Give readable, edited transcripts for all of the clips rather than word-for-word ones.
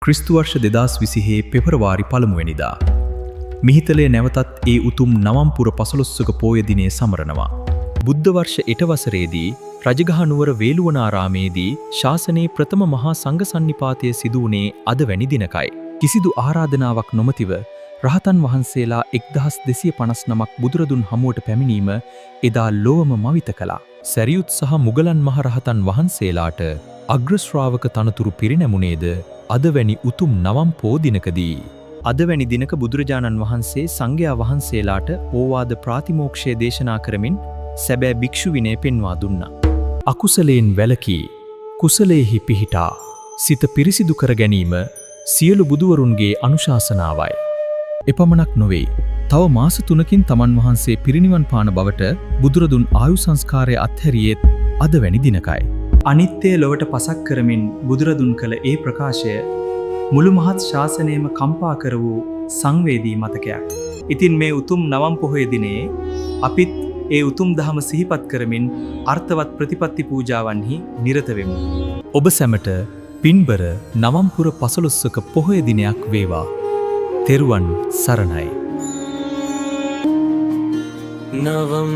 ක්‍රිස්තු වර්ෂ 2020 පෙබරවාරි 1 වෙනිදා මිහිතලේ නැවතත් ඒ උතුම් නවම්පුර 15ක පෝය දිනේ සමරනවා. බුද්ධ වර්ෂ 8 වසරේදී රජගහ නුවර වේළුවනාරාමේදී ශාසනයේ ප්‍රථම මහා සංඝ සන්නිපාතය සිදු වුණේ අද වැනි දිනකයි. කිසිදු ආරාධනාවක් නොමැතිව රහතන් වහන්සේලා 1259ක් බුදුරදුන් හමුවට පැමිණීම එදා ලොවම මවිත කළා. සැරියුත් සහ මුගලන් මහ රහතන් වහන්සේලාට අග්‍ර ශ්‍රාවක තනතුරු පිරිනැමුණේද අද වැනි උතුම් නවම් පෝ දිනකදී. අද වැනි දිනක බුදුරජාණන් වහන්සේ සංඝයා වහන්සේලාට ඕවාද ප්‍රාතිමෝක්ෂය දේශනා කරමින් සැබෑ භික්ෂු විනය පෙන්වා දුන්නා. අකුසලයෙන් වැළකී කුසලයේහි පිහිටා සිත පිරිසිදු කර ගැනීම සියලු බුදුවරුන්ගේ අනුශාසනාවයි. එපමණක් නොවේ. තව මාස 3කින් තමන් වහන්සේ පිරිනිවන් පාන බවට බුදුරදුන් ආයු සංස්කාරය අත්හැරියෙත් අද වැනි දිනකයි. අනිත්‍ය ලොවට පසක් කරමින් බුදුරදුන් කළ ඒ ප්‍රකාශය මුළු මහත් ශාසනයම කම්පා කර වූ සංවේදී මතකයක්. ඉතින් මේ උතුම් නවම් පොහොය දිනේ අපිත් ඒ උතුම් දහම සිහිපත් කරමින් අර්ථවත් ප්‍රතිපත්ති පූජාවන්හි නිරත වෙමු. ඔබ සැමට පින්බර නවම්පුර 15ක පොහොය දිනයක් වේවා. තෙරුවන් සරණයි. නවම්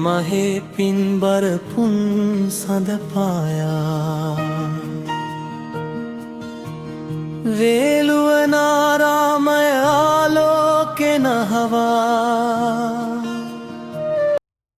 මහේ පින්බර පුන් සඳපායා වේ